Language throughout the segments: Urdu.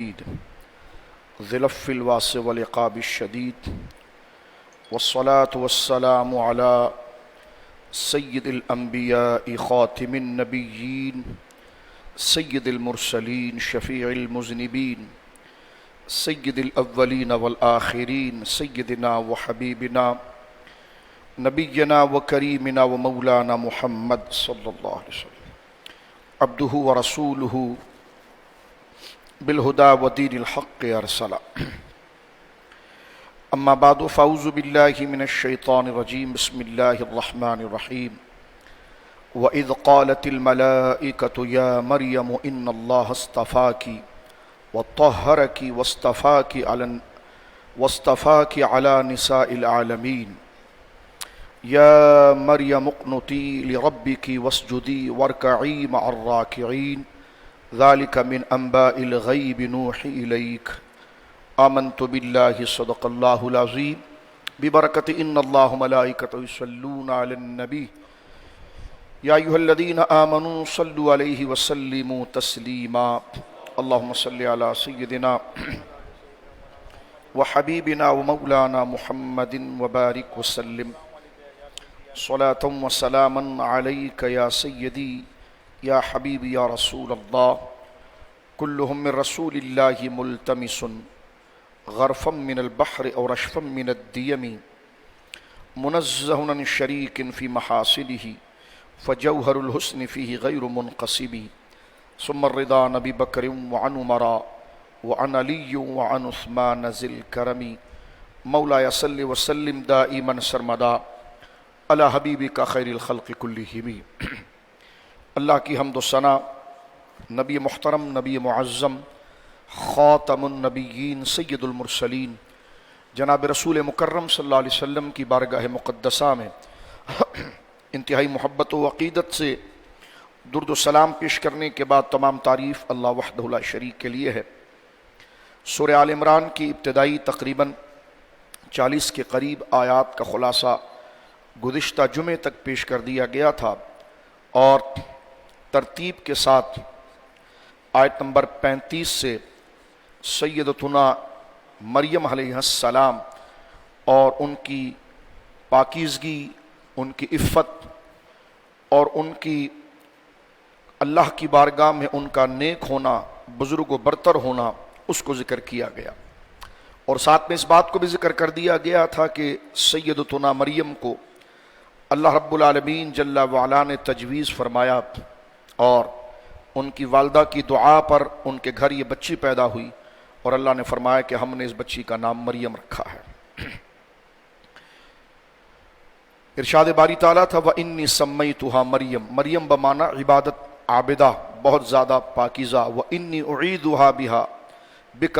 ذي العفو الواسع والعقاب الشديد والصلاة والسلام على سيد الأنبياء خاتم النبيين سيد المرسلين شفيع المذنبين سيد الأولين والآخرين سيدنا وحبيبنا نبينا وكريمنا ومولانا محمد صلى الله عليه وسلم عبده ورسوله بالهدى ودين الحق أرسلا أما بعد فأعوذ بالله من الشيطان الرجيم بسم الله الرحمن الرحيم وإذ قالت الملائكة يا مريم إن الله اصطفاك وطهرك واصطفاك على نساء العالمين يا مريم اقنتي لربك واسجدي واركعي مع الراكعين ذلك من أنباء الغيب نوحي إليك آمنت بالله صدق الله العظيم ببركة إن الله ملائكته يصلون على النبي يا أيها الذين آمنوا صلوا عليه وسلموا تسليما اللهم صل على سيدنا وحبيبنا ومولانا محمد وبارك وسلم صلاة وسلاما عليك يا سيدي يا حبيبي يا رسول الله كلهم من رسول الله ملتمس غرفا من البحر أو رشفا من الديم منزه عن شريك في محاسنه فجوهر الحسن فيه غير منقسم ثم الرضا نبي بكر وعن عمر وعن علي وعن عثمان ذي الكرم مولاي صل وسلم دائما سرمدا على حبيبك خير الخلق كلهم اللہ کی حمد و ثنا نبی محترم نبی معظم خاتم النبیین سید المرسلین جناب رسول مکرم صلی اللہ علیہ وسلم کی بارگاہ مقدسہ میں انتہائی محبت و عقیدت سے درود و سلام پیش کرنے کے بعد تمام تعریف اللہ وحدہ لا شریک کے لیے ہے۔ سورہ آل عمران کی ابتدائی تقریباً 40 کے قریب آیات کا خلاصہ گزشتہ جمعے تک پیش کر دیا گیا تھا، اور ترتیب کے ساتھ آیت نمبر 35 سے سیدتنا مریم علیہ السلام اور ان کی پاکیزگی، ان کی عفت اور ان کی اللہ کی بارگاہ میں ان کا نیک ہونا، بزرگ و برتر ہونا، اس کو ذکر کیا گیا، اور ساتھ میں اس بات کو بھی ذکر کر دیا گیا تھا کہ سیدتنا مریم کو اللہ رب العالمین جل وعلا نے تجویز فرمایا، اور ان کی والدہ کی دعا پر ان کے گھر یہ بچی پیدا ہوئی، اور اللہ نے فرمایا کہ ہم نے اس بچی کا نام مریم رکھا ہے۔ ارشاد باری تعالیٰ تھا وَإِنِّي سَمَّيْتُهَا مریم، مریم بمعنی عبادت عابدہ، بہت زیادہ پاکیزہ، وَإِنِّي أُعِيذُهَا بِهَا بِكَ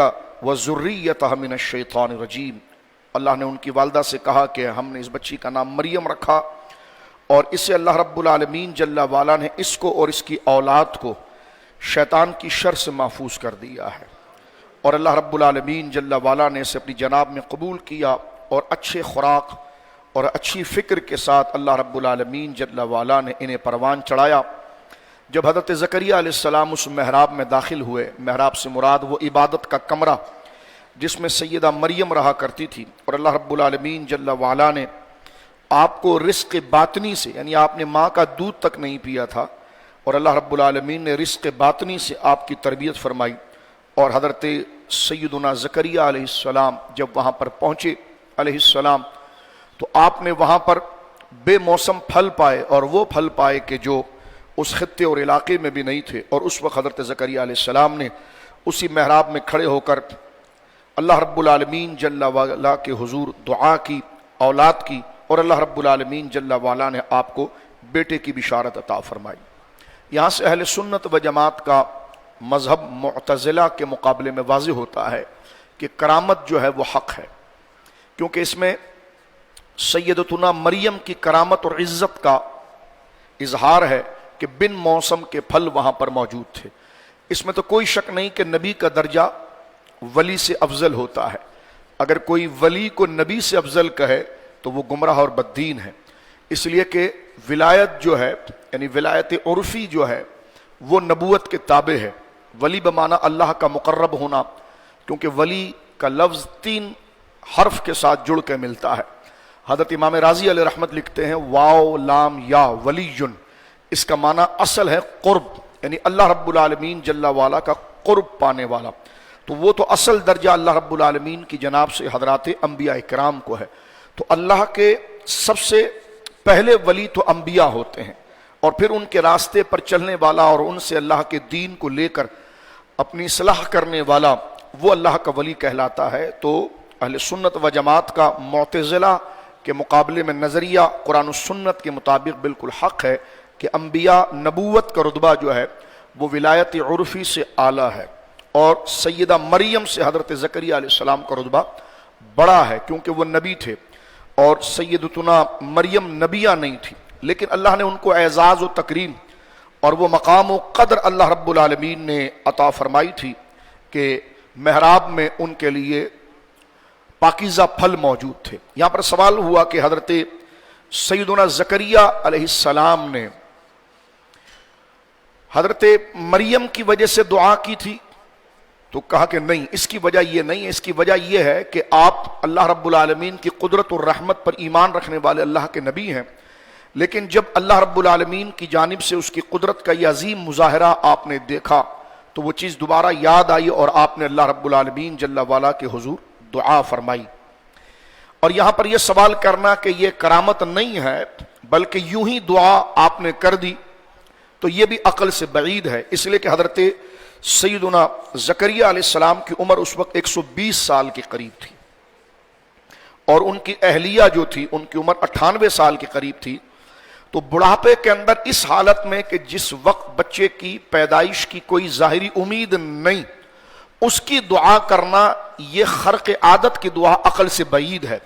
وَذُرِّيَّتَهَا مِنَ الشَّيْطَانِ الرَّجِيمِ۔ اللہ نے ان کی والدہ سے کہا کہ ہم نے اس بچی کا نام مریم رکھا، اور اسے اللہ رب العالمین جل وعلا نے اس کو اور اس کی اولاد کو شیطان کی شر سے محفوظ کر دیا ہے، اور اللہ رب العالمین جل وعلا نے اسے اپنی جناب میں قبول کیا، اور اچھے خوراک اور اچھی فکر کے ساتھ اللہ رب العالمین جل وعلا نے انہیں پروان چڑھایا۔ جب حضرت زکریا علیہ السلام اس محراب میں داخل ہوئے، محراب سے مراد وہ عبادت کا کمرہ جس میں سیدہ مریم رہا کرتی تھی، اور اللہ رب العالمین جل وعلا نے آپ کو رزق باطنی سے، یعنی آپ نے ماں کا دودھ تک نہیں پیا تھا، اور اللہ رب العالمین نے رزق باطنی سے آپ کی تربیت فرمائی، اور حضرت سیدنا زکریا علیہ السلام جب وہاں پر پہنچے علیہ السلام، تو آپ نے وہاں پر بے موسم پھل پائے، اور وہ پھل پائے کہ جو اس خطے اور علاقے میں بھی نہیں تھے، اور اس وقت حضرت زکریا علیہ السلام نے اسی محراب میں کھڑے ہو کر اللہ رب العالمین جل وعلا کے حضور دعا کی، اولاد کی، اور اللہ رب العالمین جل وعلا نے آپ کو بیٹے کی بشارت عطا فرمائی۔ یہاں سے اہل سنت و جماعت کا مذہب معتزلہ کے مقابلے میں واضح ہوتا ہے کہ کرامت جو ہے وہ حق ہے، کیونکہ اس میں سیدتنا مریم کی کرامت اور عزت کا اظہار ہے کہ بن موسم کے پھل وہاں پر موجود تھے۔ اس میں تو کوئی شک نہیں کہ نبی کا درجہ ولی سے افضل ہوتا ہے، اگر کوئی ولی کو نبی سے افضل کہے تو وہ گمراہ اور بددین ہے، اس لیے کہ ولایت جو ہے، یعنی ولایت عرفی جو ہے وہ نبوت کے تابع ہے، ولی بمانا اللہ کا مقرب ہونا، کیونکہ ولی کا لفظ 3 حرف کے ساتھ جڑ کے ملتا ہے۔ حضرت امام راضی علیہ رحمت لکھتے ہیں واو لام یا ولی، اس کا معنی اصل ہے قرب، یعنی اللہ رب العالمین جل والا کا قرب پانے والا۔ تو وہ تو اصل درجہ اللہ رب العالمین کی جناب سے حضرات انبیاء کرام کو ہے۔ تو اللہ کے سب سے پہلے ولی تو انبیاء ہوتے ہیں، اور پھر ان کے راستے پر چلنے والا اور ان سے اللہ کے دین کو لے کر اپنی اصلاح کرنے والا وہ اللہ کا ولی کہلاتا ہے۔ تو اہل سنت و جماعت کا معتزلہ کے مقابلے میں نظریہ قرآن و سنت کے مطابق بالکل حق ہے کہ انبیاء نبوت کا رتبہ جو ہے وہ ولایت عرفی سے اعلیٰ ہے، اور سیدہ مریم سے حضرت زکریا علیہ السلام کا رتبہ بڑا ہے، کیونکہ وہ نبی تھے اور سیدتنا مریم نبیہ نہیں تھی، لیکن اللہ نے ان کو اعزاز و تکریم اور وہ مقام و قدر اللہ رب العالمین نے عطا فرمائی تھی کہ محراب میں ان کے لیے پاکیزہ پھل موجود تھے۔ یہاں پر سوال ہوا کہ حضرت سیدنا زکریا علیہ السلام نے حضرت مریم کی وجہ سے دعا کی تھی، تو کہا کہ نہیں، اس کی وجہ یہ نہیں ہے، اس کی وجہ یہ ہے کہ آپ اللہ رب العالمین کی قدرت اور رحمت پر ایمان رکھنے والے اللہ کے نبی ہیں، لیکن جب اللہ رب العالمین کی جانب سے اس کی قدرت کا یہ عظیم مظاہرہ آپ نے دیکھا تو وہ چیز دوبارہ یاد آئی اور آپ نے اللہ رب العالمین جل وعلا کے حضور دعا فرمائی۔ اور یہاں پر یہ سوال کرنا کہ یہ کرامت نہیں ہے بلکہ یوں ہی دعا آپ نے کر دی، تو یہ بھی عقل سے بعید ہے، اس لیے کہ حضرت سیدنا زکریا علیہ السلام کی عمر اس وقت 120 سال کے قریب تھی، اور ان کی اہلیہ جو تھی ان کی عمر 98 سال کے قریب تھی۔ تو بڑھاپے کے اندر اس حالت میں کہ جس وقت بچے کی پیدائش کی کوئی ظاہری امید نہیں، اس کی دعا کرنا یہ خرق عادت کی دعا عقل سے بعید ہے۔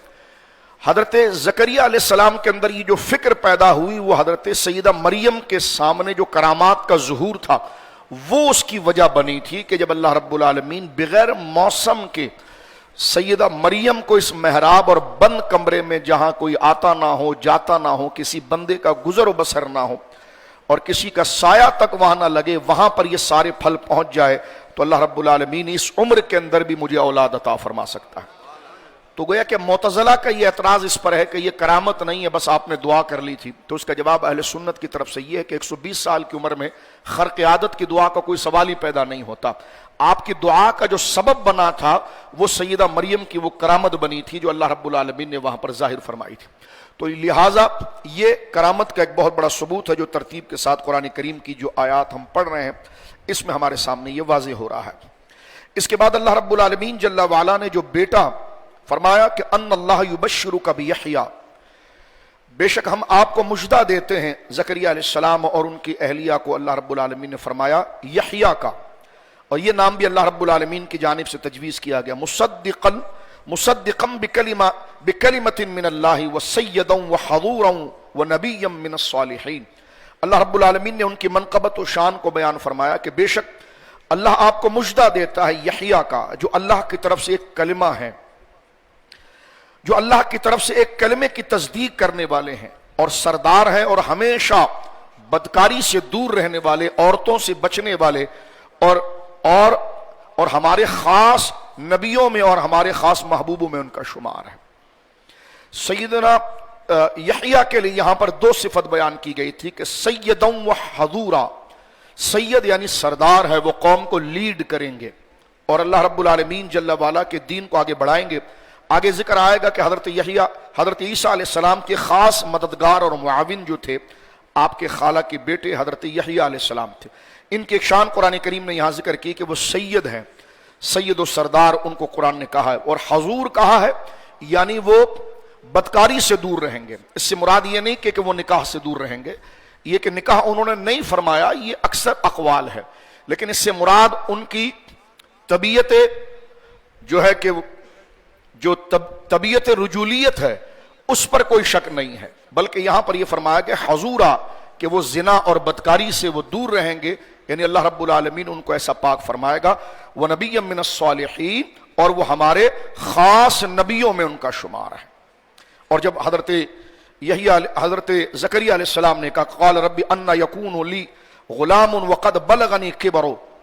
حضرت زکریا علیہ السلام کے اندر یہ جو فکر پیدا ہوئی وہ حضرت سیدہ مریم کے سامنے جو کرامات کا ظہور تھا وہ اس کی وجہ بنی تھی کہ جب اللہ رب العالمین بغیر موسم کے سیدہ مریم کو اس محراب اور بند کمرے میں جہاں کوئی آتا نہ ہو جاتا نہ ہو، کسی بندے کا گزر و بسر نہ ہو اور کسی کا سایہ تک وہاں نہ لگے، وہاں پر یہ سارے پھل پہنچ جائے، تو اللہ رب العالمین اس عمر کے اندر بھی مجھے اولاد عطا فرما سکتا ہے۔ تو گویا کہ معتزلہ کا یہ اعتراض اس پر ہے کہ یہ کرامت نہیں ہے، بس آپ نے دعا کر لی تھی، تو اس کا جواب اہل سنت کی طرف سے یہ ہے کہ 120 سال کی عمر میں خرق عادت کی دعا کا کوئی سوال ہی پیدا نہیں ہوتا۔ آپ کی دعا کا جو سبب بنا تھا وہ سیدہ مریم کی وہ کرامت بنی تھی جو اللہ رب العالمین نے وہاں پر ظاہر فرمائی تھی۔ تو لہٰذا یہ کرامت کا ایک بہت بڑا ثبوت ہے جو ترتیب کے ساتھ قرآن کریم کی جو آیات ہم پڑھ رہے ہیں اس میں ہمارے سامنے یہ واضح ہو رہا ہے۔ اس کے بعد اللہ رب العالمین جل وعلا نے جو بیٹا فرمایا کہ ان اللہ یبشرک بیحییٰ، بے شک ہم آپ کو مژدہ دیتے ہیں زکریا علیہ السلام اور ان کی اہلیہ کو اللہ رب العالمین نے فرمایا یحییٰ کا، اور یہ نام بھی اللہ رب العالمین کی جانب سے تجویز کیا گیا، مصدقا بکلمۃ من اللہ وسیدا وحضورا ونبیا من الصالحین۔ اللہ رب العالمین نے ان کی منقبت و شان کو بیان فرمایا کہ بے شک اللہ آپ کو مژدہ دیتا ہے یحییٰ کا، جو اللہ کی طرف سے ایک کلمہ ہے، جو اللہ کی طرف سے ایک کلمے کی تصدیق کرنے والے ہیں اور سردار ہیں اور ہمیشہ بدکاری سے دور رہنے والے، عورتوں سے بچنے والے، اور ہمارے خاص نبیوں میں اور ہمارے خاص محبوبوں میں ان کا شمار ہے۔ سیدنا یحییٰ کے لیے یہاں پر 2 صفت بیان کی گئی تھی کہ سیدا و حضورا، سید یعنی سردار ہے، وہ قوم کو لیڈ کریں گے اور اللہ رب العالمین جل وعلا کے دین کو آگے بڑھائیں گے۔ آگے ذکر آئے گا کہ حضرت یحییٰ حضرت عیسیٰ علیہ السلام کے خاص مددگار اور معاون جو تھے آپ کے خالہ کے بیٹے حضرت یحییٰ علیہ السلام تھے۔ ان کی ایک شان قرآن کریم نے یہاں ذکر کی کہ وہ سید ہیں، سید و سردار ان کو قرآن نے کہا ہے، اور حضور کہا ہے یعنی وہ بدکاری سے دور رہیں گے۔ اس سے مراد یہ نہیں کہ وہ نکاح سے دور رہیں گے، یہ کہ نکاح انہوں نے نہیں فرمایا، یہ اکثر اقوال ہے، لیکن اس سے مراد ان کی طبیعت جو ہے کہ جو طبیعت رجولیت ہے اس پر کوئی شک نہیں ہے، بلکہ یہاں پر یہ فرمایا کہ حضورا کہ وہ زنا اور بدکاری سے وہ دور رہیں گے، یعنی اللہ رب العالمین ان کو ایسا پاک فرمائے گا، وَنَبِيًّا مِّنَ الصَّالِحِينَ، اور وہ ہمارے خاص نبیوں میں ان کا شمار ہے۔ اور جب حضرت زکریا علیہ السلام نے کہا قال رب ان یکون لی غلام وقد بلغنی کبر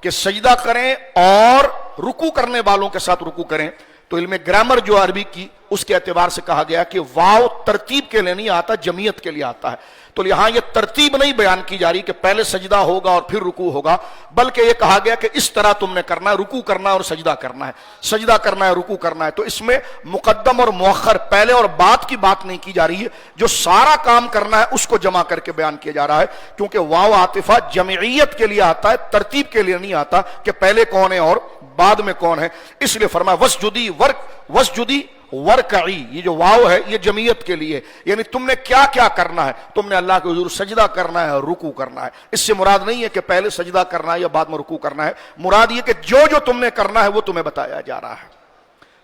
کہ سجدہ کریں اور رکوع کرنے والوں کے ساتھ رکوع کریں، تو علم گرامر جو عربی کی اس کے اعتبار سے کہا گیا کہ واو ترتیب کے لیے نہیں آتا، جمعیت کے لیے آتا ہے. تو یہاں یہ ترتیب نہیں بیان کی جا رہی کہ پہلے سجدہ ہوگا اور پھر رکوع ہوگا، بلکہ یہ کہا گیا کہ اس طرح تم نے کرنا ہے، رکوع کرنا ہے اور سجدہ کرنا ہے، سجدہ کرنا ہے، رکوع کرنا ہے. تو اس میں مقدم اور مؤخر، پہلے اور بعد کی بات نہیں کی جا رہی ہے، جو سارا کام کرنا ہے اس کو جمع کر کے بیان کیا جا رہا ہے، کیونکہ واو عاطفہ جمعیت کے لیے آتا ہے، ترتیب کے لیے نہیں آتا کہ پہلے کون ہے اور بعد میں کون ہے. اس لیے فرمایا وسجدی ورکعی، یہ جو واو ہے یہ جمعیت کے لیے، یعنی تم نے کیا کیا کرنا ہے، تم نے اللہ کے حضور سجدہ کرنا ہے، رکوع کرنا ہے. اس سے مراد نہیں ہے کہ پہلے سجدہ کرنا ہے یا بعد میں رکوع کرنا ہے، مراد یہ کہ جو تم نے کرنا ہے وہ تمہیں بتایا جا رہا ہے.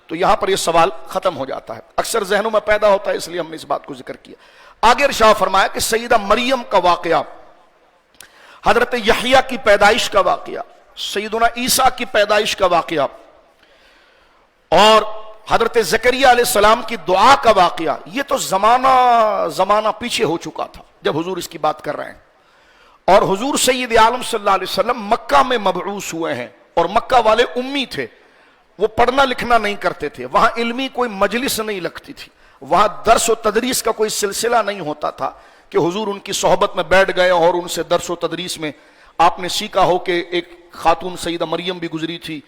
تو یہاں پر یہ سوال ختم ہو جاتا ہے، اکثر ذہنوں میں پیدا ہوتا ہے، اس لیے ہم نے اس بات کو ذکر کیا. آگے ارشاد فرمایا کہ سیدہ مریم کا واقعہ، حضرت یحییٰ کی پیدائش کا واقعہ، سیدنا عیسیٰ کی پیدائش کا واقعہ، اور حضرت زکریا علیہ السلام کی دعا کا واقعہ، یہ تو زمانہ پیچھے ہو چکا تھا جب حضور اس کی بات کر رہے ہیں. اور حضور سید عالم صلی اللہ علیہ وسلم مکہ میں مبعوث ہوئے ہیں، اور مکہ والے امی تھے، وہ پڑھنا لکھنا نہیں کرتے تھے، وہاں علمی کوئی مجلس نہیں لگتی تھی، وہاں درس و تدریس کا کوئی سلسلہ نہیں ہوتا تھا کہ حضور ان کی صحبت میں بیٹھ گئے اور ان سے درس و تدریس میں آپ نے سیکھا ہو. کہ ایک خاتون سیدہ مریم بھی گزری تھی،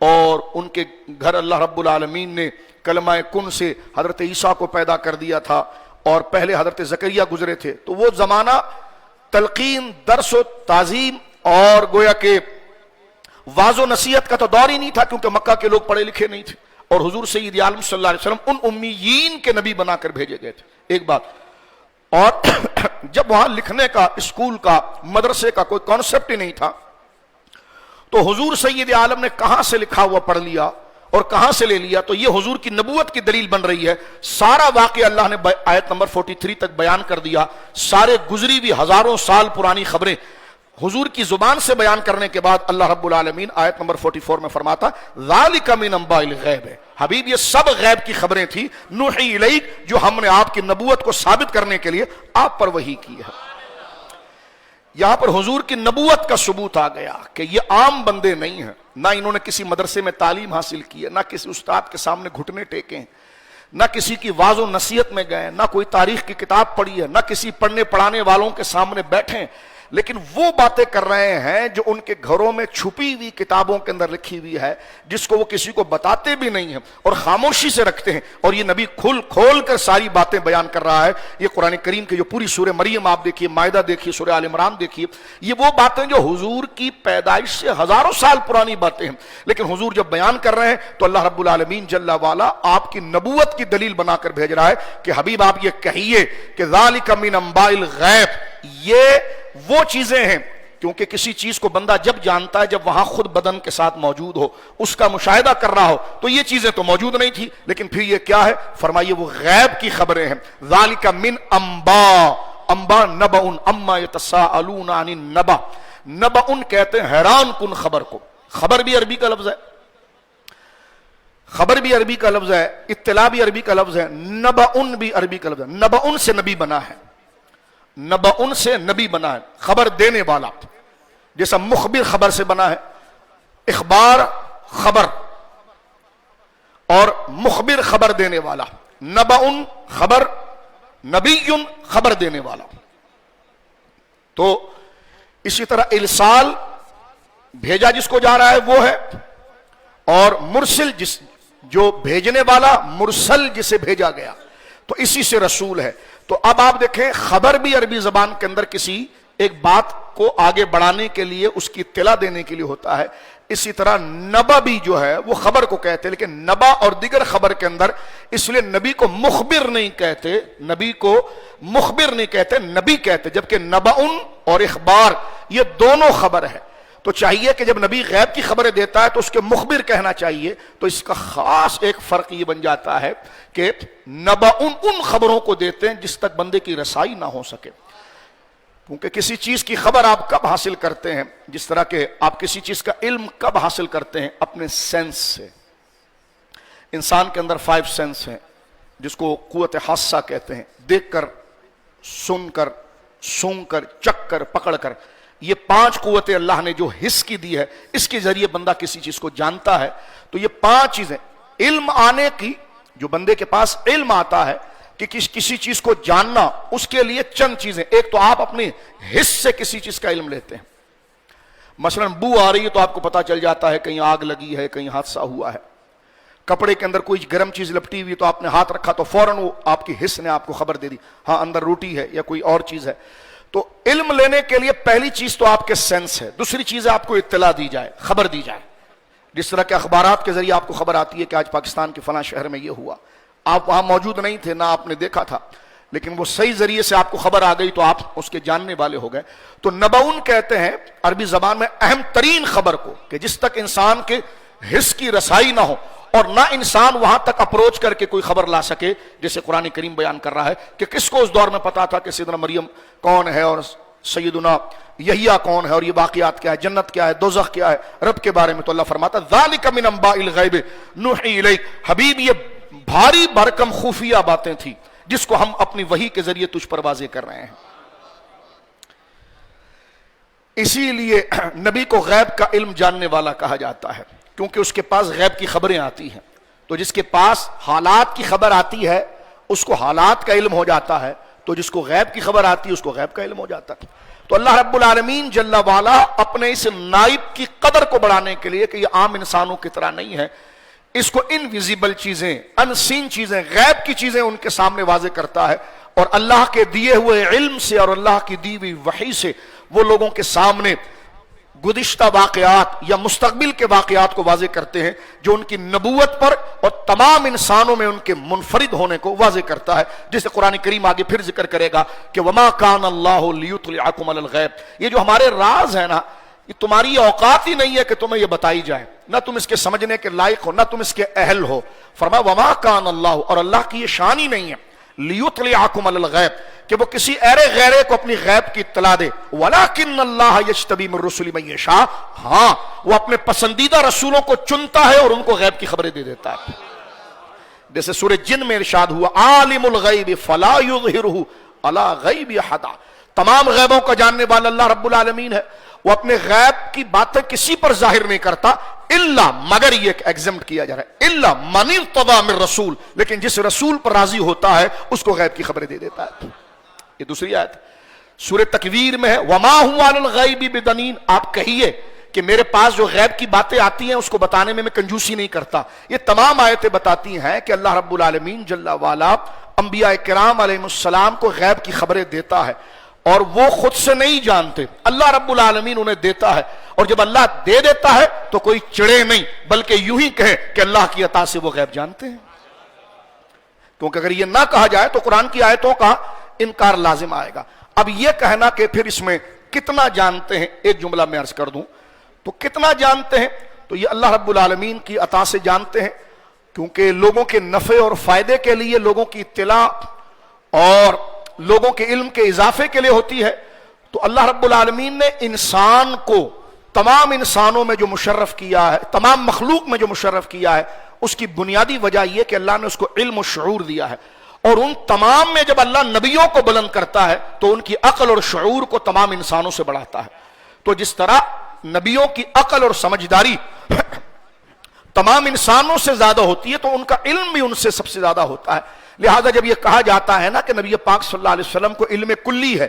اور ان کے گھر اللہ رب العالمین نے کلمہ کن سے حضرت عیسیٰ کو پیدا کر دیا تھا، اور پہلے حضرت زکریا گزرے تھے. تو وہ زمانہ تلقین، درس و تعظیم اور گویا کہ واعظ و نصیحت کا تو دور ہی نہیں تھا، کیونکہ مکہ کے لوگ پڑھے لکھے نہیں تھے، اور حضور سید عالم صلی اللہ علیہ وسلم ان امیین کے نبی بنا کر بھیجے گئے تھے. ایک بات، اور جب وہاں لکھنے کا، اسکول کا، مدرسے کا کوئی کانسیپٹ ہی نہیں تھا، تو حضور سید عالم نے کہاں سے لکھا ہوا پڑھ لیا اور کہاں سے لے لیا. تو یہ حضور کی نبوت کی دلیل بن رہی ہے. سارا واقعہ اللہ نے آیت نمبر 43 تک بیان کر دیا، سارے گزری ہوئی ہزاروں سال پرانی خبریں حضور کی زبان سے بیان کرنے کے بعد اللہ رب العالمین آیت نمبر 44 میں فرماتا ذالک من انباء الغیب ہے. حبیب یہ سب غیب کی خبریں تھی، نوحی الیک، جو ہم نے آپ کی نبوت کو ثابت کرنے کے لیے آپ پر وحی کی ہے. یہاں پر حضور کی نبوت کا ثبوت آ گیا کہ یہ عام بندے نہیں ہیں، نہ انہوں نے کسی مدرسے میں تعلیم حاصل کی ہے، نہ کسی استاد کے سامنے گھٹنے ٹیکے ہیں، نہ کسی کی واعظ و نصیحت میں گئے، نہ کوئی تاریخ کی کتاب پڑھی ہے، نہ کسی پڑھنے پڑھانے والوں کے سامنے بیٹھے، لیکن وہ باتیں کر رہے ہیں جو ان کے گھروں میں چھپی ہوئی کتابوں کے اندر لکھی ہوئی ہے، جس کو وہ کسی کو بتاتے بھی نہیں ہیں اور خاموشی سے رکھتے ہیں. اور یہ نبی کھول کر ساری باتیں بیان کر رہا ہے. یہ قرآن کریم کی جو پوری سورہ مریم آپ دیکھیے، مائدہ دیکھیے، سورہ آل عمران دیکھیے، یہ وہ باتیں جو حضور کی پیدائش سے ہزاروں سال پرانی باتیں ہیں، لیکن حضور جب بیان کر رہے ہیں تو اللہ رب العالمین جل والا آپ کی نبوت کی دلیل بنا کر بھیج رہا ہے کہ حبیب آپ یہ کہیے کہ ذالک من انباء الغیب، یہ وہ چیزیں ہیں. کیونکہ کسی چیز کو بندہ جب جانتا ہے جب وہاں خود بدن کے ساتھ موجود ہو، اس کا مشاہدہ کر رہا ہو، تو یہ چیزیں تو موجود نہیں تھی، لیکن پھر یہ کیا ہے؟ فرمائیے وہ غیب کی خبریں ہیں. ذالک من انباء، انباء نبأ اما یتساءلون عن النبأ، نبأ کہتے ہیں حیران کن خبر کو. خبر بھی عربی کا لفظ ہے، خبر بھی عربی کا لفظ ہے، اطلاع بھی عربی کا لفظ ہے، نبأ بھی عربی کا لفظ ہے. نبأ سے نبی بنا ہے، نبأ سے نبی بنا ہے، خبر دینے والا، جیسا مخبر خبر سے بنا ہے، اخبار خبر اور مخبر خبر دینے والا، نبأ خبر، نبی خبر دینے والا. تو اسی طرح ارسال، بھیجا جس کو جا رہا ہے وہ ہے، اور مرسل جو بھیجنے والا، مرسل جسے بھیجا گیا، تو اسی سے رسول ہے. تو اب آپ دیکھیں خبر بھی عربی زبان کے اندر کسی ایک بات کو آگے بڑھانے کے لیے، اس کی اطلاع دینے کے لیے ہوتا ہے. اسی طرح نبا بھی جو ہے وہ خبر کو کہتے ہیں، لیکن نبا اور دیگر خبر کے اندر اس لیے نبی کو مخبر نہیں کہتے، نبی کو مخبر نہیں کہتے، نبی کہتے، جبکہ نبأ اور اخبار یہ دونوں خبر ہے. تو چاہیے کہ جب نبی غیب کی خبریں دیتا ہے تو اس کے مخبر کہنا چاہیے. تو اس کا خاص ایک فرق یہ بن جاتا ہے کہ نبأ ان خبروں کو دیتے ہیں جس تک بندے کی رسائی نہ ہو سکے. کیونکہ کسی چیز کی خبر آپ کب حاصل کرتے ہیں، جس طرح کہ آپ کسی چیز کا علم کب حاصل کرتے ہیں؟ اپنے سینس سے. انسان کے اندر 5 سینس ہیں جس کو قوت حاسہ کہتے ہیں، دیکھ کر، سن کر، سونگ کر، چکھ کر، پکڑ کر. یہ 5 قوتیں اللہ نے جو حس کی دی ہے، اس کے ذریعے بندہ کسی چیز کو جانتا ہے. تو یہ 5 چیزیں علم آنے کی، جو بندے کے پاس علم آتا ہے کہ کسی چیز کو جاننا، اس کے لیے چند چیزیں. ایک تو آپ اپنے حس سے کسی چیز کا علم لیتے ہیں. مثلا بو آ رہی ہے تو آپ کو پتا چل جاتا ہے کہیں آگ لگی ہے، کہیں حادثہ ہوا ہے. کپڑے کے اندر کوئی گرم چیز لپٹی ہوئی تو آپ نے ہاتھ رکھا تو فوراً وہ آپ کی حس نے آپ کو خبر دے دی، ہاں اندر روٹی ہے یا کوئی اور چیز ہے. تو علم لینے کے لیے پہلی چیز تو آپ کے سینس ہے. دوسری چیز ہے آپ کو اطلاع دی جائے، خبر دی جائے. جس طرح کے اخبارات کے ذریعے آپ کو خبر آتی ہے کہ آج پاکستان کے فلاں شہر میں یہ ہوا، آپ وہاں موجود نہیں تھے، نہ آپ نے دیکھا تھا، لیکن وہ صحیح ذریعے سے آپ کو خبر آ گئی تو آپ اس کے جاننے والے ہو گئے. تو نبعون کہتے ہیں عربی زبان میں اہم ترین خبر کو، کہ جس تک انسان کے حس کی رسائی نہ ہو اور نہ انسان وہاں تک اپروچ کر کے کوئی خبر لا سکے. جیسے قرآن کریم بیان کر رہا ہے کہ کس کو اس دور میں پتا تھا کہ سیدنا مریم کون ہے اور سیدنا یحییٰ کون ہے اور یہ واقعات کیا ہے، جنت کیا ہے، دوزخ کیا ہے. رب کے بارے میں تو اللہ فرماتا ذالک من انباء الغیب نوحی الیک، حبیب یہ بھاری بھرکم خفیہ باتیں تھیں جس کو ہم اپنی وحی کے ذریعے تجھ پر واضح کر رہے ہیں. اسی لیے نبی کو غیب کا علم جاننے والا کہا جاتا ہے، کیونکہ اس کے پاس غیب کی خبریں آتی ہیں. تو جس کے پاس حالات کی خبر آتی ہے اس کو حالات کا علم ہو جاتا ہے، تو جس کو غیب کی خبر آتی ہے اس کو غیب کا علم ہو جاتا ہے. تو اللہ رب العالمین جل وعلا اپنے اس نائب کی قدر کو بڑھانے کے لیے کہ یہ عام انسانوں کی طرح نہیں ہے، اس کو انویزیبل چیزیں، انسین چیزیں، غیب کی چیزیں ان کے سامنے واضح کرتا ہے. اور اللہ کے دیے ہوئے علم سے اور اللہ کی دی ہوئی وحی سے وہ لوگوں کے سامنے گزشتہ واقعات یا مستقبل کے واقعات کو واضح کرتے ہیں، جو ان کی نبوت پر اور تمام انسانوں میں ان کے منفرد ہونے کو واضح کرتا ہے. جسے قرآن کریم آگے پھر ذکر کرے گا کہ وما کان اللہ لیطلعکم علی الغیب، یہ جو ہمارے راز ہے نا، یہ تمہاری اوقات ہی نہیں ہے کہ تمہیں یہ بتائی جائے، نہ تم اس کے سمجھنے کے لائق ہو، نہ تم اس کے اہل ہو. فرمایا وما کان اللہ، اور اللہ کی یہ شان ہی نہیں ہے لیطلعکم علی الغیب کہ وہ کسی غیرے کو اپنی غیب کی اطلاع دے. ولکن اللہ یجتبی من الرسل من یشاء، ہاں وہ اپنے پسندیدہ رسولوں کو چنتا ہے اور ان کو غیب کی خبریں دے دیتا ہے. جیسے سورہ جن میں ارشاد ہوا عالم الغیب فلا یظہرہ علی غیب احد، تمام غیبوں کا جاننے والا اللہ رب العالمین ہے. وہ اپنے غیب کی باتیں کسی پر ظاہر نہیں کرتا الا، مگر یہ ایگزمپٹ کیا جا رہا ہے، الا من ارتضی من رسول، لیکن جس رسول پر راضی ہوتا ہے اس کو غیب کی خبریں دے دیتا ہے. یہ دوسری آیت سورہ تکویر میں ہے وما هو علی الغیب بدنین، آپ کہیے کہ میرے پاس جو غیب کی باتیں آتی ہیں اس کو بتانے میں کنجوسی نہیں کرتا. یہ تمام آیتیں بتاتی ہیں کہ اللہ رب العالمین جل وعلا انبیاء کرام علیہ السلام کو غیب کی خبریں دیتا ہے، اور وہ خود سے نہیں جانتے، اللہ رب العالمین انہیں دیتا ہے. اور جب اللہ دے دیتا ہے تو کوئی چڑے نہیں، بلکہ یوں ہی کہے کہ اللہ کی عطا سے وہ غیب جانتے ہیں. کیونکہ اگر یہ نہ کہا جائے تو قرآن کی آیتوں کا انکار لازم آئے گا. اب یہ کہنا کہ پھر اس میں کتنا جانتے ہیں، ایک جملہ میں عرض کر دوں تو کتنا جانتے ہیں، تو یہ اللہ رب العالمین کی عطا سے جانتے ہیں، کیونکہ لوگوں کے نفع اور فائدے کے لیے لوگوں کی اطلاع اور لوگوں کے علم کے اضافے کے لیے ہوتی ہے. تو اللہ رب العالمین نے انسان کو تمام انسانوں میں جو مشرف کیا ہے، تمام مخلوق میں جو مشرف کیا ہے، اس کی بنیادی وجہ یہ کہ اللہ نے اس کو علم و شعور دیا ہے. اور ان تمام میں جب اللہ نبیوں کو بلند کرتا ہے تو ان کی عقل اور شعور کو تمام انسانوں سے بڑھاتا ہے. تو جس طرح نبیوں کی عقل اور سمجھداری تمام انسانوں سے زیادہ ہوتی ہے تو ان کا علم بھی ان سے سب سے زیادہ ہوتا ہے. لہذا جب یہ کہا جاتا ہے نا کہ نبی پاک صلی اللہ علیہ وسلم کو علم کلی ہے،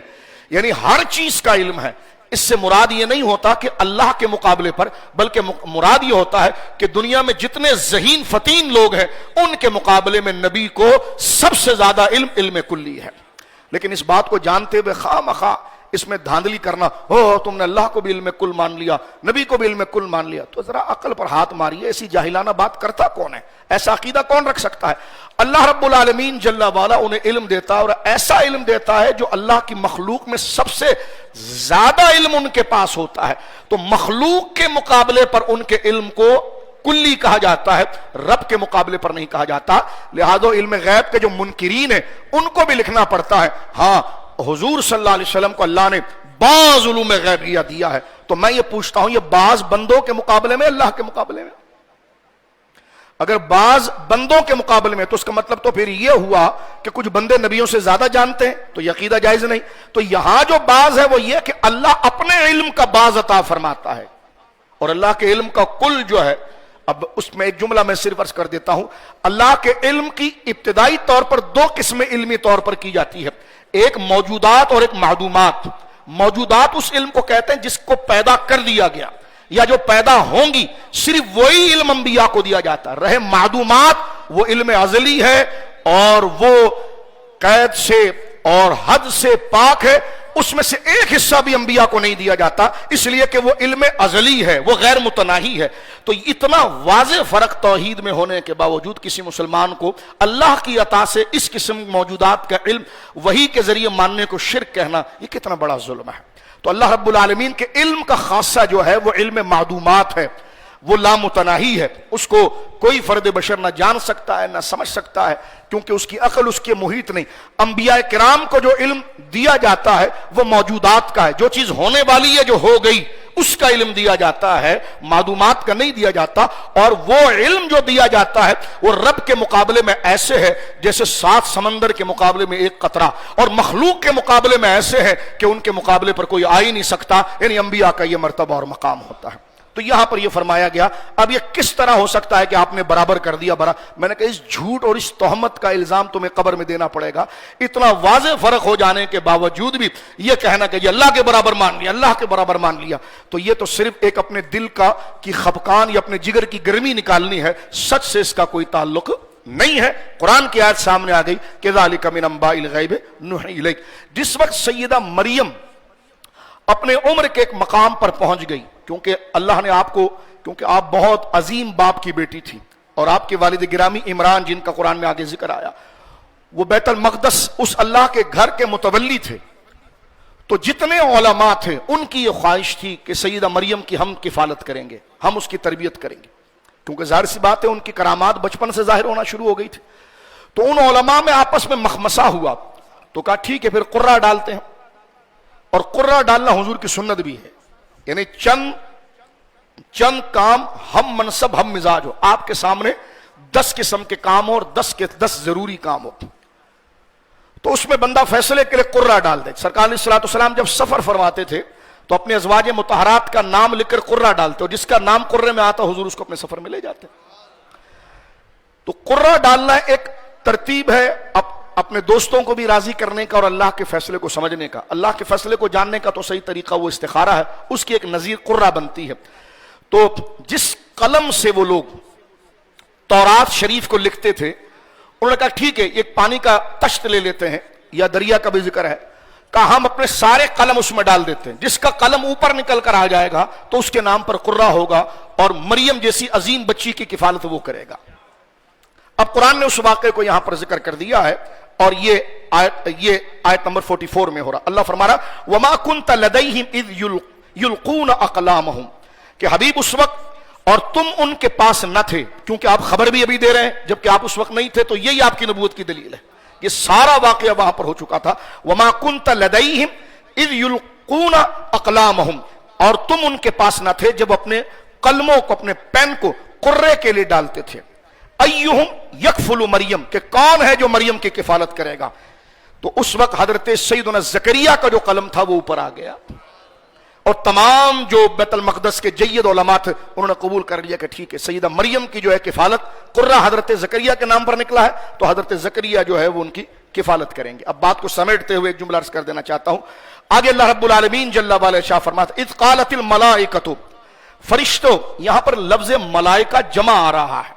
یعنی ہر چیز کا علم ہے، اس سے مراد یہ نہیں ہوتا کہ اللہ کے مقابلے پر، بلکہ مراد یہ ہوتا ہے کہ دنیا میں جتنے ذہین فتین لوگ ہیں ان کے مقابلے میں نبی کو سب سے زیادہ علم کلی ہے. لیکن اس بات کو جانتے ہوئے خواہ مخواہ اس میں دھاندلی کرنا، تم نے اللہ کو بھی علم کل مان لیا، نبی کو بھی علم کل مان لیا، تو ذرا عقل پر ہاتھ ماریے. ایسی جاہلانہ بات کرتا کون ہے؟ ایسا عقیدہ کون رکھ سکتا ہے؟ اللہ رب العالمین جل وعلا انہیں علم دیتا ہے، اور ایسا علم دیتا ہے جو اللہ کی مخلوق میں سب سے زیادہ علم ان کے پاس ہوتا ہے. تو مخلوق کے مقابلے پر ان کے علم کو کلی کہا جاتا ہے، رب کے مقابلے پر نہیں کہا جاتا. لہذا علم غیب کے جو منکرین ہیں ان کو بھی لکھنا پڑتا ہے. ہاں حضور صلی اللہ علیہ وسلم کو اللہ نے بعض علوم غیبیہ دیا ہے، تو میں یہ پوچھتا ہوں یہ بعض بندوں کے مقابلے میں، اللہ کے مقابلے میں؟ اگر بعض بندوں کے مقابلے میں، تو اس کا مطلب تو پھر یہ ہوا کہ کچھ بندے نبیوں سے زیادہ جانتے ہیں، تو یہ عقیدہ جائز نہیں۔ تو یہاں جو بعض ہے وہ یہ کہ اللہ اپنے علم کا بعض عطا فرماتا ہے، اور اللہ کے علم کا کل جو ہے، اب اس میں ایک جملہ میں صرف عرض کر دیتا ہوں، اللہ کے علم کی ابتدائی طور پر دو قسمیں علمی طور پر کی جاتی ہے، ایک موجودات اور ایک معدومات۔ موجودات اس علم کو کہتے ہیں جس کو پیدا کر دیا گیا یا جو پیدا ہوں گی، صرف وہی علم انبیاء کو دیا جاتا ہے۔ رہے معدومات، وہ علم ازلی ہے اور وہ قید سے اور حد سے پاک ہے، اس میں سے ایک حصہ بھی انبیاء کو نہیں دیا جاتا، اس لیے کہ وہ علم ازلی ہے، وہ غیر متناہی ہے۔ تو اتنا واضح فرق توحید میں ہونے کے باوجود کسی مسلمان کو اللہ کی عطا سے اس قسم موجودات کا علم وحی کے ذریعے ماننے کو شرک کہنا، یہ کتنا بڑا ظلم ہے۔ تو اللہ رب العالمین کے علم کا خاصہ جو ہے وہ علم معدومات ہے، وہ لامتناہی ہے، اس کو کوئی فرد بشر نہ جان سکتا ہے نہ سمجھ سکتا ہے، کیونکہ اس کی عقل اس کے محیط نہیں۔ انبیاء کرام کو جو علم دیا جاتا ہے وہ موجودات کا ہے، جو چیز ہونے والی ہے، جو ہو گئی، اس کا علم دیا جاتا ہے، معدومات کا نہیں دیا جاتا۔ اور وہ علم جو دیا جاتا ہے وہ رب کے مقابلے میں ایسے ہے جیسے 7 سمندر کے مقابلے میں ایک قطرہ، اور مخلوق کے مقابلے میں ایسے ہے کہ ان کے مقابلے پر کوئی آ ہی نہیں سکتا، یعنی انبیاء کا یہ مرتبہ اور مقام ہوتا ہے۔ تو یہاں پر یہ فرمایا گیا، اب یہ کس طرح ہو سکتا ہے کہ آپ نے برابر کر دیا؟ میں نے کہا اس جھوٹ اور اس تہمت کا الزام تمہیں قبر میں دینا پڑے گا۔ اتنا واضح فرق ہو جانے کے باوجود بھی یہ کہنا کہ یہ اللہ کے برابر مان لیا، اللہ کے برابر مان لیا، تو یہ تو صرف ایک اپنے دل کی خفقان یا اپنے جگر کی گرمی نکالنی ہے، سچ سے اس کا کوئی تعلق نہیں ہے۔ قرآن کی آیت سامنے آ گئی کہ ذالک من انباء الغیب نوحی الیک۔ جس وقت سیدہ مریم اپنے عمر کے ایک مقام پر پہنچ گئی، کیونکہ اللہ نے آپ کو، کیونکہ آپ بہت عظیم باپ کی بیٹی تھی، اور آپ کے والد گرامی عمران جن کا قرآن میں آگے ذکر آیا، وہ بیت المقدس اس اللہ کے گھر کے متولی تھے۔ تو جتنے علماء تھے ان کی یہ خواہش تھی کہ سیدہ مریم کی ہم کفالت کریں گے، ہم اس کی تربیت کریں گے، کیونکہ ظاہر سی بات ہے ان کی کرامات بچپن سے ظاہر ہونا شروع ہو گئی تھی۔ تو ان علماء میں آپس میں مخمسہ ہوا، تو کہا ٹھیک ہے پھر قرہ ڈالتے ہیں، اور قرہ ڈالنا حضور کی سنت بھی ہے، یعنی چند کام ہم منصب ہم مزاج ہو، آپ کے سامنے 10 قسم کے کام ہو اور 10 ضروری کام ہو، تو اس میں بندہ فیصلے کے لیے قرہ ڈال دے۔ سرکار علیہ الصلوۃ والسلام جب سفر فرماتے تھے تو اپنے ازواج مطہرات کا نام لکھ کر قرہ ڈالتے، اور جس کا نام قرے میں آتا حضور اس کو اپنے سفر میں لے جاتے۔ تو قرہ ڈالنا ایک ترتیب ہے اپنے دوستوں کو بھی راضی کرنے کا اور اللہ کے فیصلے کو سمجھنے کا۔ اللہ کے فیصلے کو جاننے کا تو صحیح طریقہ وہ استخارہ ہے، اس کی ایک نظیر قرہ بنتی ہے۔ تو جس قلم سے وہ لوگ تورات شریف کو لکھتے تھے، انہوں نے کہا ٹھیک ہے ایک پانی کا تشت لے لیتے ہیں، یا دریا کا بھی ذکر ہے، کہا ہم اپنے سارے قلم اس میں ڈال دیتے ہیں، جس کا قلم اوپر نکل کر آ جائے گا تو اس کے نام پر قرہ ہوگا، اور مریم جیسی عظیم بچی کی کفالت وہ کرے گا۔ اب قرآن نے اس واقعے کو یہاں پر ذکر کر دیا ہے، اور یہ آیت نمبر 44 میں ہو رہا۔ اللہ فرما رہا وَمَا كُنْتَ لَدَيْهِمْ إِذْ يُلْقُونَ أَقْلَامَهُمْ، کہ حبیب اس وقت اور تم ان کے پاس نہ تھے، کیونکہ آپ خبر بھی ابھی دے رہے ہیں جبکہ آپ اس وقت نہیں تھے، تو یہی آپ کی نبوت کی دلیل ہے۔ یہ سارا واقعہ وہاں پر ہو چکا تھا۔ وَمَا كُنْتَ لَدَيْهِمْ إِذْ يُلْقُونَ أَقْلَامَهُمْ، اور تم ان کے پاس نہ تھے جب اپنے قلموں کو، اپنے پین کو قرے کے لیے ڈالتے تھے۔ ایہم یکفل مریم، کہ کون ہے جو مریم کی کفالت کرے گا؟ تو اس وقت حضرت سیدنا زکریا کا جو قلم تھا وہ اوپر آ گیا، اور تمام جو بیت المقدس کے جید علماء تھے انہوں نے قبول کر لیا کہ ٹھیک ہے سیدہ مریم کی جو ہے کفالت، قرہ حضرت زکریا کے نام پر نکلا ہے تو حضرت زکریا جو ہے وہ ان کی کفالت کریں گے۔ اب بات کو سمیٹتے ہوئے ایک جملہ عرض کر دینا چاہتا ہوں۔ آگے اللہ رب العالمین جل وعلا شاہ فرماتا اذ قالت الملائکۃ، فرشتوں، یہاں پر لفظ ملائکہ جمع آ رہا ہے،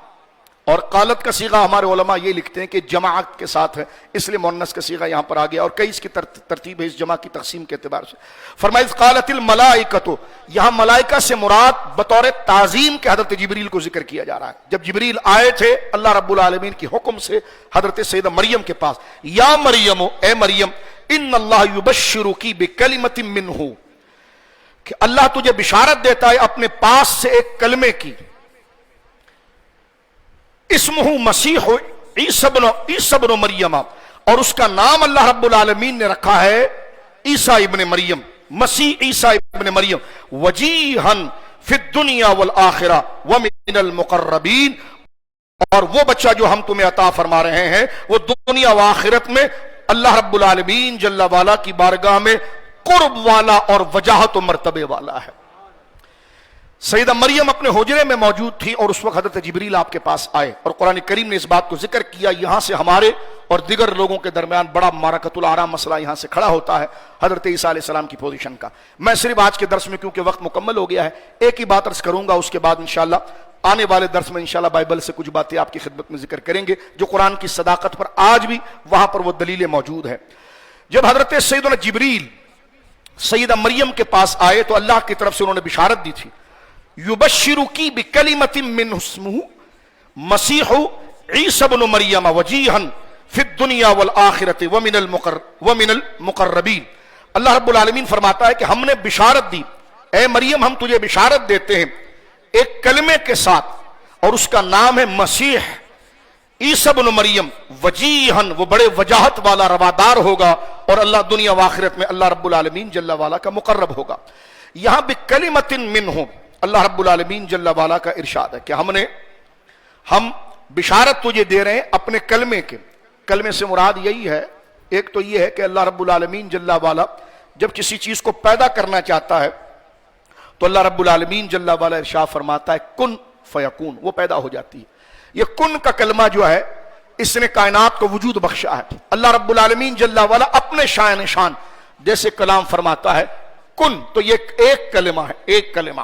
اور قالت کا صیغہ ہمارے علماء یہ لکھتے ہیں کہ جماعت کے ساتھ ہے، اس لیے مؤنث کا صیغہ یہاں پر آ گیا، اور کئی اس کی ترتیب ہے اس جمع کی تقسیم کے اعتبار سے۔ فرمایا اذ قالت الملائکۃ، یہاں ملائکہ سے مراد بطور تعظیم کے حضرت جبریل کو ذکر کیا جا رہا ہے۔ جب جبریل آئے تھے اللہ رب العالمین کی حکم سے حضرت سیدہ مریم کے پاس، یا مریم، اے مریم، ان اللہ یبشرکی بکلمۃ منہ، کہ اللہ تجھے بشارت دیتا ہے اپنے پاس سے ایک کلمے کی، اسمہ مسیح عیسی ابن مریم، اور اس کا نام اللہ رب العالمین نے رکھا ہے عیسیٰ ابن مریم، مسیح عیسیٰ ابن مریم، وجیہا فی الدنیا والآخرہ ومن المقربین، اور وہ بچہ جو ہم تمہیں عطا فرما رہے ہیں وہ دنیا و آخرت میں اللہ رب العالمین جل والا کی بارگاہ میں قرب والا اور وجاہت و مرتبے والا ہے۔ سیدہ مریم اپنے حجرے میں موجود تھی اور اس وقت حضرت جبریل آپ کے پاس آئے، اور قرآن کریم نے اس بات کو ذکر کیا۔ یہاں سے ہمارے اور دیگر لوگوں کے درمیان بڑا معرکۃ الآراء مسئلہ یہاں سے کھڑا ہوتا ہے حضرت عیسیٰ علیہ السلام کی پوزیشن کا۔ میں صرف آج کے درس میں کیونکہ وقت مکمل ہو گیا ہے ایک ہی بات عرض کروں گا، اس کے بعد انشاءاللہ آنے والے درس میں انشاءاللہ بائبل سے کچھ باتیں آپ کی خدمت میں ذکر کریں گے جو قرآن کی صداقت پر آج بھی وہاں پر وہ دلیلیں موجود ہیں۔ جب حضرت سیدنا جبریل سیدہ مریم کے پاس آئے تو اللہ کی طرف سے انہوں نے بشارت دی تھی، یبشرکی بکلمۃ منہ اسمہ مسیح عیسی ابن مریم وجیہا فی الدنیا والآخرۃ ومن المقربین۔ اللہ رب العالمین فرماتا ہے کہ ہم نے بشارت دی، اے مریم ہم تجھے بشارت دیتے ہیں ایک کلمے کے ساتھ، اور اس کا نام ہے مسیح عیسی ابن مریم وجیہا، وہ بڑے وجاہت والا روادار ہوگا، اور اللہ دنیا و آخرت میں اللہ رب العالمین جل والا کا مقرب ہوگا۔ یہاں بکلمۃ منہ اللہ رب العالمین جل والا کا ارشاد ہے کہ ہم بشارت تجھے دے رہے ہیں اپنے کلمے کے۔ کلمے سے مراد یہی ہے، ایک تو یہ ہے کہ اللہ رب العالمین جل والا جب کسی چیز کو پیدا کرنا چاہتا ہے تو اللہ رب العالمین جل والا ارشاد فرماتا ہے کن فیکون، وہ پیدا ہو جاتی ہے۔ یہ کن کا کلمہ جو ہے اس نے کائنات کو وجود بخشا ہے۔ اللہ رب العالمین جل والا اپنے شان شان جیسے کلام فرماتا ہے کن، تو یہ ایک کلمہ ہے، ایک کلمہ،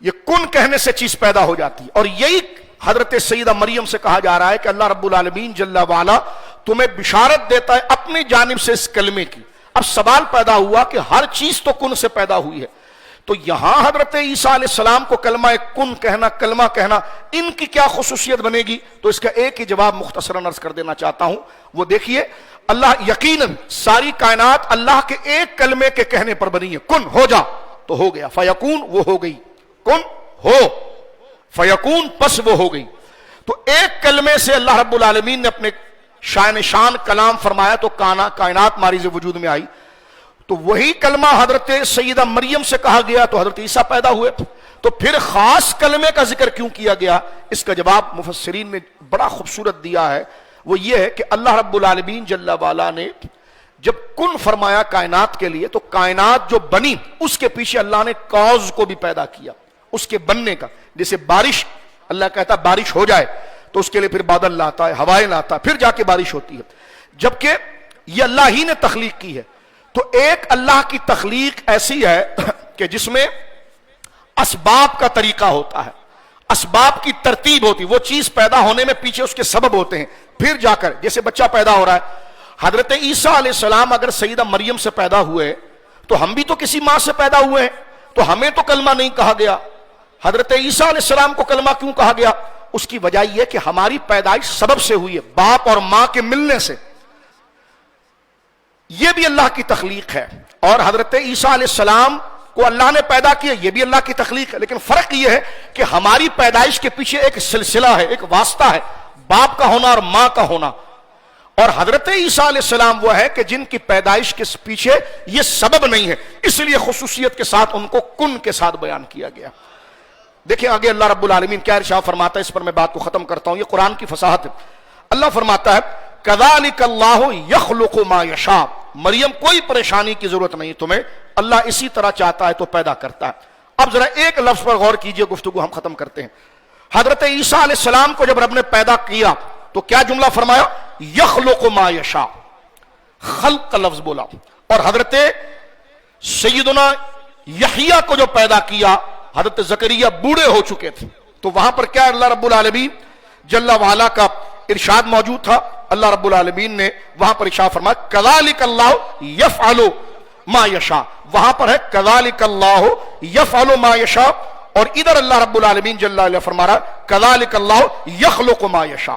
یہ کن کہنے سے چیز پیدا ہو جاتی ہے۔ اور یہی حضرت سیدہ مریم سے کہا جا رہا ہے کہ اللہ رب العالمین جل وعلا تمہیں بشارت دیتا ہے اپنی جانب سے اس کلمے کی۔ اب سوال پیدا ہوا کہ ہر چیز تو کن سے پیدا ہوئی ہے، تو یہاں حضرت عیسیٰ علیہ السلام کو کلمہ کن کہنا، کلمہ کہنا، ان کی کیا خصوصیت بنے گی؟ تو اس کا ایک ہی جواب مختصراً عرض کر دینا چاہتا ہوں، وہ دیکھیے اللہ یقیناً ساری کائنات اللہ کے ایک کلمے کے کہنے پر بنی ہے، کن ہو جا تو ہو گیا، فیکون وہ ہو گئی، کن ہو فیکون پس وہ ہو گئی۔ تو ایک کلمے سے اللہ رب العالمین نے اپنے شان کلام فرمایا تو کائنات ماریز وجود میں آئی۔ تو وہی کلمہ حضرت سیدہ مریم سے کہا گیا تو حضرت عیسیٰ پیدا ہوئے، تو پھر خاص کلمے کا ذکر کیوں کیا گیا؟ اس کا جواب مفسرین نے بڑا خوبصورت دیا ہے، وہ یہ ہے کہ اللہ رب العالمین جل وعلا نے جب کن فرمایا کائنات کے لیے تو کائنات جو بنی اس کے پیچھے اللہ نے کاز کو بھی پیدا کیا، اس کے بننے کا۔ جیسے بارش، اللہ کہتا ہے بارش ہو جائے تو اس کے لیے پھر بادل لاتا ہے، ہوائیں لاتا ہے، پھر جا کے بارش ہوتی ہے، جبکہ یہ اللہ ہی نے تخلیق کی ہے۔ تو ایک اللہ کی تخلیق ایسی ہے کہ جس میں اسباب کا طریقہ ہوتا ہے، اسباب کی ترتیب ہوتی، وہ چیز پیدا ہونے میں پیچھے اس کے سبب ہوتے ہیں، پھر جا کر جیسے بچہ پیدا ہو رہا ہے۔ حضرت عیسیٰ علیہ السلام اگر سیدہ مریم سے پیدا ہوئے تو ہم بھی تو کسی ماں سے پیدا ہوئے ہیں، تو ہمیں تو کلمہ نہیں کہا گیا۔ حضرت عیسیٰ علیہ السلام کو کلمہ کیوں کہا گیا؟ اس کی وجہ یہ کہ ہماری پیدائش سبب سے ہوئی ہے، باپ اور ماں کے ملنے سے، یہ بھی اللہ کی تخلیق ہے۔ اور حضرت عیسیٰ علیہ السلام کو اللہ نے پیدا کیا، یہ بھی اللہ کی تخلیق ہے، لیکن فرق یہ ہے کہ ہماری پیدائش کے پیچھے ایک سلسلہ ہے، ایک واسطہ ہے، باپ کا ہونا اور ماں کا ہونا۔ اور حضرت عیسیٰ علیہ السلام وہ ہے کہ جن کی پیدائش کے پیچھے یہ سبب نہیں ہے، اس لیے خصوصیت کے ساتھ ان کو کن کے ساتھ بیان کیا گیا۔ دیکھیں آگے اللہ رب العالمین کیا ارشاد فرماتا ہے، اس پر میں بات کو ختم کرتا ہوں، یہ قرآن کی فصاحت ہے۔ اللہ فرماتا ہے کذالک اللہ یخلق ما یشاء، مریم کوئی پریشانی کی ضرورت نہیں تمہیں، اللہ اسی طرح چاہتا ہے تو پیدا کرتا ہے۔ اب ذرا ایک لفظ پر غور کیجئے، گفتگو ہم ختم کرتے ہیں۔ حضرت عیسیٰ علیہ السلام کو جب رب نے پیدا کیا تو کیا جملہ فرمایا؟ یخلق ما یشاء، خلق کا لفظ بولا۔ اور حضرت سیدنا یحییٰ کو جو پیدا کیا، حضرت زکریا بوڑھے ہو چکے تھے، تو وہاں پر کیا اللہ رب العالمین جل وعلا کا ارشاد موجود تھا؟ اللہ رب العالمین نے وہاں پر ارشاد فرمایا کذالک اللہ یفعل ما یشاء، وہاں پر ہے کذالک اللہ یفعل ما یشاء، اور ادھر اللہ رب العالمین جل وعلا فرما رہا کذالک اللہ یخلق ما یشاء۔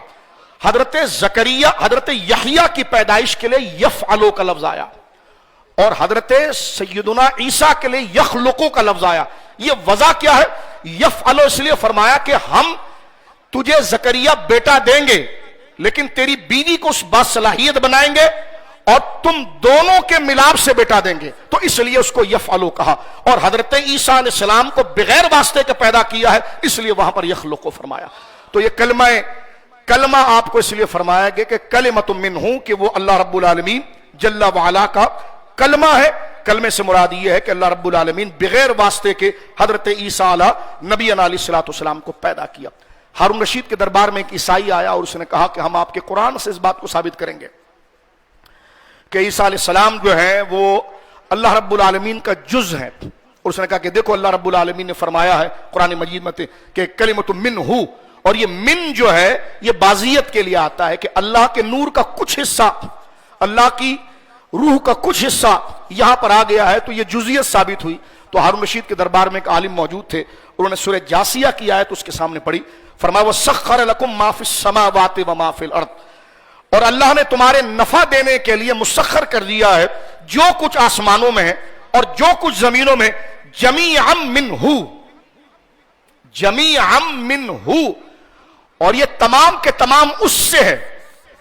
حضرت زکریا، حضرت یحییٰ کی پیدائش کے لیے یفعلو کا لفظ آیا، اور حضرت سیدنا عیسیٰ کے لیے یخلقو کا لفظ آیا۔ یہ وجہ کیا ہے؟ یفعلو اس لیے فرمایا کہ ہم تجھے زکریا بیٹا دیں گے، لیکن تیری بیوی کو اس باصلاحیت بنائیں گے اور تم دونوں کے ملاپ سے بیٹا دیں گے، تو اس لیے اس کو یفعلو کہا۔ اور حضرت عیسیٰ علیہ السلام کو بغیر واسطے کے پیدا کیا ہے، اس لیے وہاں پر یخلقو فرمایا۔ تو یہ کلمہ آپ کو اس لیے فرمایا گیا کہ کلمۃ منہ، کہ وہ اللہ رب العالمین جل وعلا کا کلمہ ہے۔ کلمے سے مراد یہ ہے کہ اللہ رب العالمین بغیر واسطے کے حضرت عیسیٰ نبی علیہ الصلوۃ والسلام کو پیدا کیا۔ ہارون رشید کے دربار میں ایک عیسائی آیا اور اس نے کہا کہ ہم آپ کے قرآن سے اس بات کو ثابت کریں گے کہ عیسیٰ علیہ السلام جو ہے وہ اللہ رب العالمین کا جز ہے۔ اور اس نے کہا کہ دیکھو اللہ رب العالمین نے فرمایا ہے قرآن مجید میں کہ کلمۃ منہ، اور یہ من جو ہے یہ بازیت کے لیے آتا ہے کہ اللہ کے نور کا کچھ حصہ، اللہ کی روح کا کچھ حصہ یہاں پر آ گیا ہے، تو یہ جزئیت ثابت ہوئی۔ تو ہارون رشید کے دربار میں ایک عالم موجود تھے، انہوں نے سورہ جاسیہ کی آیت اس کے سامنے پڑھی، فرمایا وَسَخَّرَ لَكُم مَّا فِي السَّمَاوَاتِ وَمَا فِي الْأَرْضِ، اور اللہ نے تمہارے نفع دینے کے لیے مسخر کر دیا ہے جو کچھ آسمانوں میں ہے اور جو کچھ زمینوں میں، جمیعا منہ، جمیعا منہ، اور یہ تمام کے تمام اس سے ہے۔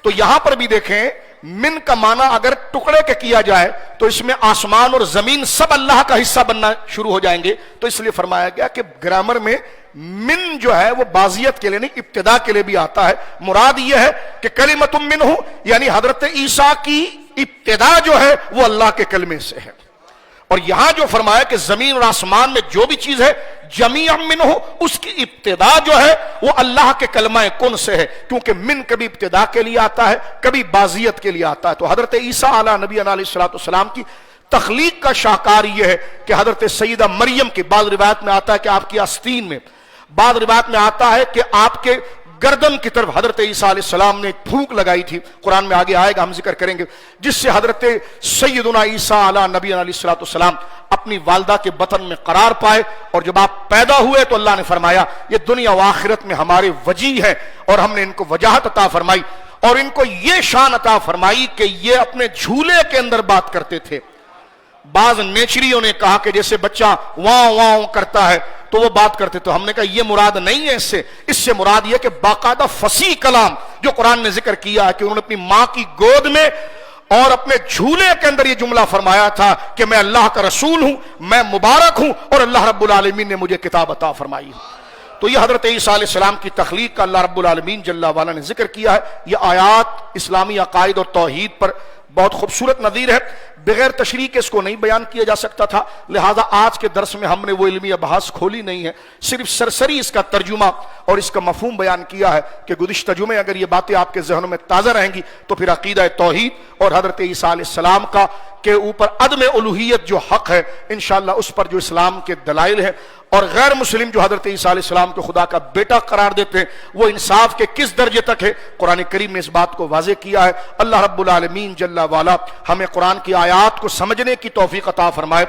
تو یہاں پر بھی دیکھیں من کا معنی اگر ٹکڑے کے کیا جائے تو اس میں آسمان اور زمین سب اللہ کا حصہ بننا شروع ہو جائیں گے، تو اس لیے فرمایا گیا کہ گرامر میں من جو ہے وہ بازیت کے لیے نہیں، ابتدا کے لیے بھی آتا ہے۔ مراد یہ ہے کہ کلمۃ منہ یعنی حضرت عیسیٰ کی ابتدا جو ہے وہ اللہ کے کلمے سے ہے۔ اور یہاں جو فرمایا کہ زمین اور آسمان میں جو بھی چیز ہے جمیع منہ، اس کی ابتدا جو ہے وہ اللہ کے کلمہ کن سے ہے، کیونکہ من کبھی ابتدا کے لیے آتا ہے کبھی بازیت کے لیے آتا ہے۔ تو حضرت عیسیٰ علیہ نبی علیہ السلام کی تخلیق کا شاہکار یہ ہے کہ حضرت سیدہ مریم کی بعض روایت میں آتا ہے کہ آپ کی آستین میں، بعض روایت میں آتا ہے کہ آپ کے گردن کی طرف حضرت عیسیٰ علیہ السلام نے پھونک لگائی تھی، قرآن میں آگے آئے گا ہم ذکر کریں گے، جس سے حضرت سیدنا عیسیٰ علیہ نبی علیہ السلام اپنی والدہ کے بطن میں قرار پائے، اور جب آپ پیدا ہوئے تو اللہ نے فرمایا یہ دنیا و آخرت میں ہمارے وجی ہیں، اور ہم نے ان کو وجاہت عطا فرمائی اور ان کو یہ شان عطا فرمائی کہ یہ اپنے جھولے کے اندر بات کرتے تھے۔ بعض نیچریوں نے کہا کہ جیسے بچہ واں واں کرتا ہے تو وہ بات کرتے، تو ہم نے کہا یہ مراد نہیں ہے، اس سے مراد یہ کہ باقاعدہ فصیح کلام جو قرآن نے ذکر کیا ہے کہ انہوں نے اپنی ماں کی گود میں اور اپنے جھولے کے اندر یہ جملہ فرمایا تھا کہ میں اللہ کا رسول ہوں، میں مبارک ہوں، اور اللہ رب العالمین نے مجھے کتاب عطا فرمائی۔ تو یہ حضرت عیسیٰ علیہ السلام کی تخلیق کا اللہ رب العالمین جل وعلا نے ذکر کیا ہے۔ یہ آیات اسلامی عقائد اور توحید پر بہت خوبصورت نظیر ہے، بغیر تشریح کے اس کو نہیں بیان کیا جا سکتا تھا، لہٰذا آج کے درس میں ہم نے وہ علمی ابحاث کھولی نہیں ہے، صرف سرسری اس کا ترجمہ اور اس کا مفہوم بیان کیا ہے کہ گزشتہ جمعے اگر یہ باتیں آپ کے ذہنوں میں تازہ رہیں گی تو پھر عقیدہ توحید اور حضرت عیسیٰ علیہ السلام کا کے اوپر عدم الوہیت جو حق ہے انشاءاللہ اس پر جو اسلام کے دلائل ہیں، اور غیر مسلم جو حضرت عیسیٰ علیہ السلام کو خدا کا بیٹا قرار دیتے ہیں وہ انصاف کے کس درجے تک ہے، قرآن کریم نے اس بات کو واضح کیا ہے۔ اللہ رب العالمین جل وعلا ہمیں قرآن کی آیات کو سمجھنے کی توفیق عطا فرمائے،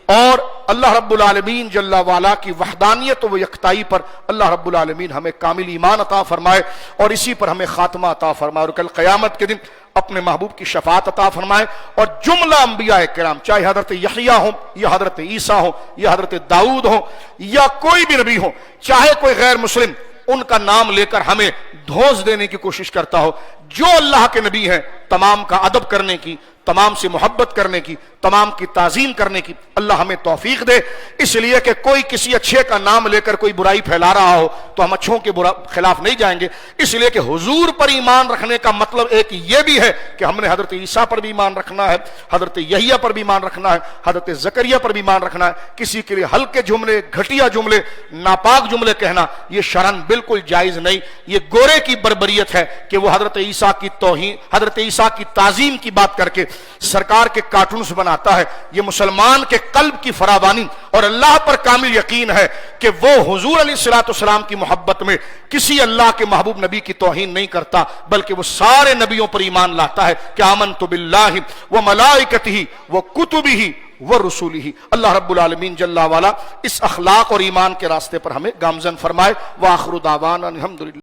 اور اللہ رب العالمین جل وعلا کی وحدانیت و یکتائی پر اللہ رب العالمین ہمیں کامل ایمان عطا فرمائے، اور اسی پر ہمیں خاتمہ عطا فرمائے، اور کل قیامت کے دن اپنے محبوب کی شفاعت عطا فرمائے۔ اور جملہ انبیاء کرام چاہے حضرت یحییٰ ہوں یا حضرت عیسیٰ ہوں یا حضرت داؤد ہوں یا کوئی بھی نبی ہوں، چاہے کوئی غیر مسلم ان کا نام لے کر ہمیں دھوس دینے کی کوشش کرتا ہو، جو اللہ کے نبی ہیں تمام کا ادب کرنے کی، تمام سے محبت کرنے کی، تمام کی تعظیم کرنے کی اللہ ہمیں توفیق دے۔ اس لیے کہ کوئی کسی اچھے کا نام لے کر کوئی برائی پھیلا رہا ہو تو ہم اچھوں کے خلاف نہیں جائیں گے، اس لیے کہ حضور پر ایمان رکھنے کا مطلب ایک یہ بھی ہے کہ ہم نے حضرت عیسیٰ پر بھی ایمان رکھنا ہے، حضرت یحییٰ پر بھی ایمان رکھنا ہے، حضرت زکریا پر بھی ایمان رکھنا ہے۔ کسی کے لیے ہلکے جملے، گھٹیا جملے، ناپاک جملے کہنا یہ شرعاً بالکل جائز نہیں، یہ گورے کی بربریت ہے کہ وہ حضرت عیسیٰ کی توہین، حضرت عیسیٰ کی تعظیم کی بات کر کے سرکار کے کارٹونز بناتا ہے۔ یہ مسلمان کے قلب کی فراوانی اور اللہ پر کامل یقین ہے کہ وہ حضور علیہ السلام کی محبت میں کسی اللہ کے محبوب نبی کی توہین نہیں کرتا، بلکہ وہ سارے نبیوں پر ایمان لاتا ہے کہ آمنت باللہ وملائکتہ وکتبہ ورسولہ۔ اللہ رب العالمین جل وعلا اس اخلاق اور ایمان کے راستے پر ہمیں گامزن فرمائے۔ وآخر دعوانا الحمدللہ۔